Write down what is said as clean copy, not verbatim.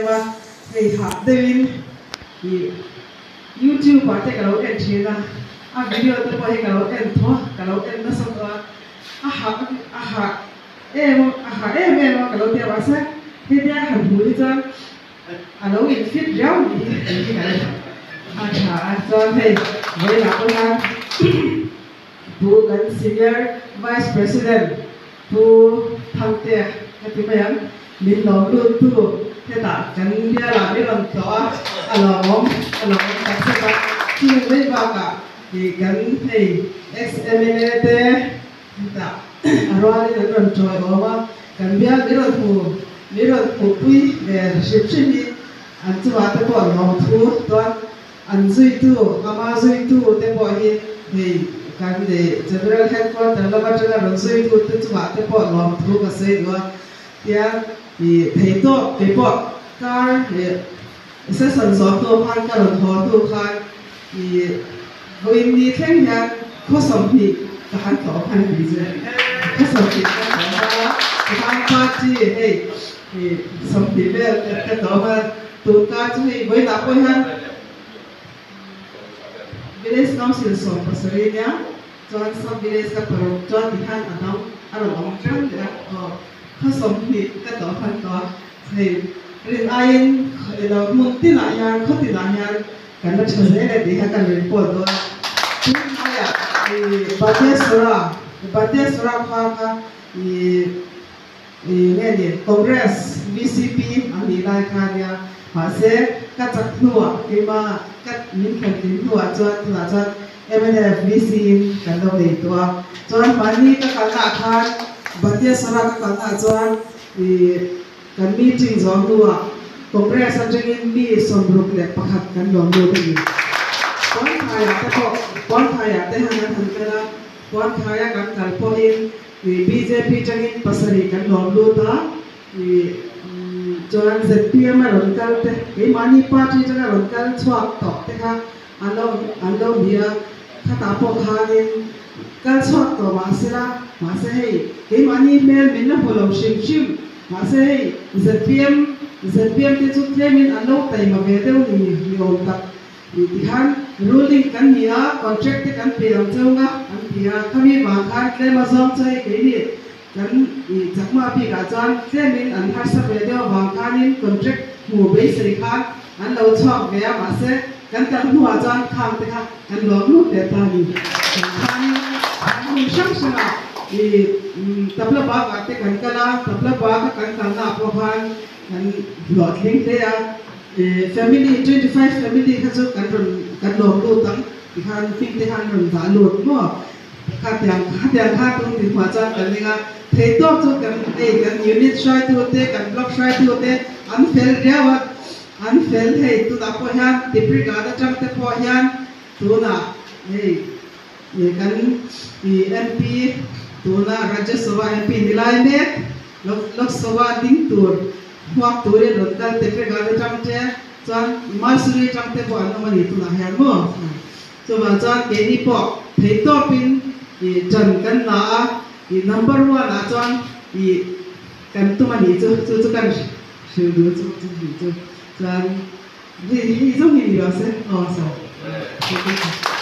mà thì học đây thì YouTube có thể cái lâu cái chuyện là video tôi có cái lâu cái thôi cái lâu cái nó xong rồi em cái lâu tiền bác sĩ thì dia hẳn mũi cho lâu in fit réo thì cái cho thầy với là công an tu gần senior vice president tu thằng tiền cái bây giờ mình nói luôn tu thế ta cần dia là biết làm rõ lòng các sự chỉ với vào cả thì cần thầy XMNT ta rồi thì làm trò mà cần biết làm quý để reception đi anh chú bạn tới bỏ lòng thu toàn anh duy tu ama duy tu tới bỏ hi thì cần để general headquarter là bắt đầu làm duy tu tới chú bạn tới bỏ lòng thu cái gì đó thì thấy to cái bỏ car thì sẽ sản xuấtตัวพันการหอตัวพันที่วันนี้แข่งกันข้อสอบที่การต่อพันปีเจข้อสอบที่การต่อพันปาร์ตี้เฮ้ยสอบที่แบบการต่อพันตัวการจะให้ไว้รับไว้ฮะ village council สอบภาษาเรียนจนสอบ village กับปรจนที่ท่านอ่านอารมณ์จังเลยข้อสอบที่การต่อพันต่อให้เรียนไอ้เรามุ่งที่ไหนยังข้อที่ไหนยังกันนักเรียนเด็กๆกันเรียนปวดตัวที่ไหนอ่ะบัตรสระพาค่ะเนี่ย Congress VCP อันนี้รายการเนี่ยภาษากัดจักหนัวที่มากัดมิ้นกันหนัวจนMNF VC กันเราเลยตัวจนวันนี้ก็กันอาคารบัตรสระก็กันอาจารย์กันมีจริงจอมตัวคอนเกรสจังยินมีสมรุปเล็กประคับกันรวมตัวกันป้อนขายแต่พอป้อนขายแต่หางานทำกันละป้อนขายกันกันพอเองBJP จังยินภาษาดีกันรวมตัวตาจน ZPM มาหล่นกันแต่มานีพาร์ตี้จังหล่นกันสวักต่อแต่ค่ะอันเราเดียถ้าตาพอขาเองกันสวักต่อมาเสียให้มานีเมลมินน่ะพอเราชิมมาเซ่ZPM ที่สุดเท่ามินอันนู้นแต่มาเวเดลนี่องค์ตักที่ขัน ruling กันเนี่ย contract กันเปลี่ยนเจ้าง่ะอันเดียถ้ามีบางครั้งได้มาซ้อมใจกันนี่กันจากมาพี่กาจันเท่ามินอันทัศน์เวเดลบางครั้งนี่ contract หัวเบสสิขันอันเราชอบเนี่ยมาเซ่กันจากหัวจันทำแต่ค่ะกันหลอกลูกเด็กตาดีขันมีช่างชนะतबला बाग आते कंकला तबला बाग कंकला अपहान lot link ले family 25 family เขาจะกันลงดูตั้งที่ฮันฟิงที่ฮันrunสารหลุดมั่วข้าเตียงตรงที่หัวจันกันนี่ก็เทตัวจุดกันกันยูนิตช่วยตัวเตะกันบล็อกช่วยตัวเตะอันเฟลเรียกว่าอันเฟลให้ตัวตาพอยันติปริกาตจังเตะพอยันตัวน่ะกันMPตัวน่ะรัฐสภา MP นิลายเมกลกสภาดิ้งตัวหัวตัวเรื่องรถกันเตะไปกันจังเจ้าจนมาสุริจังเตะพออันนั้นมันตัวน่ะเห็นมั้งจนว่าจนเกนี่พอเทตัวปินจันกันน่ะnumber 1น่ะจนกันตัวมันจุกันชื่อดูจุจนที่ตรงนี้เหรอเซ่อ๋อใช่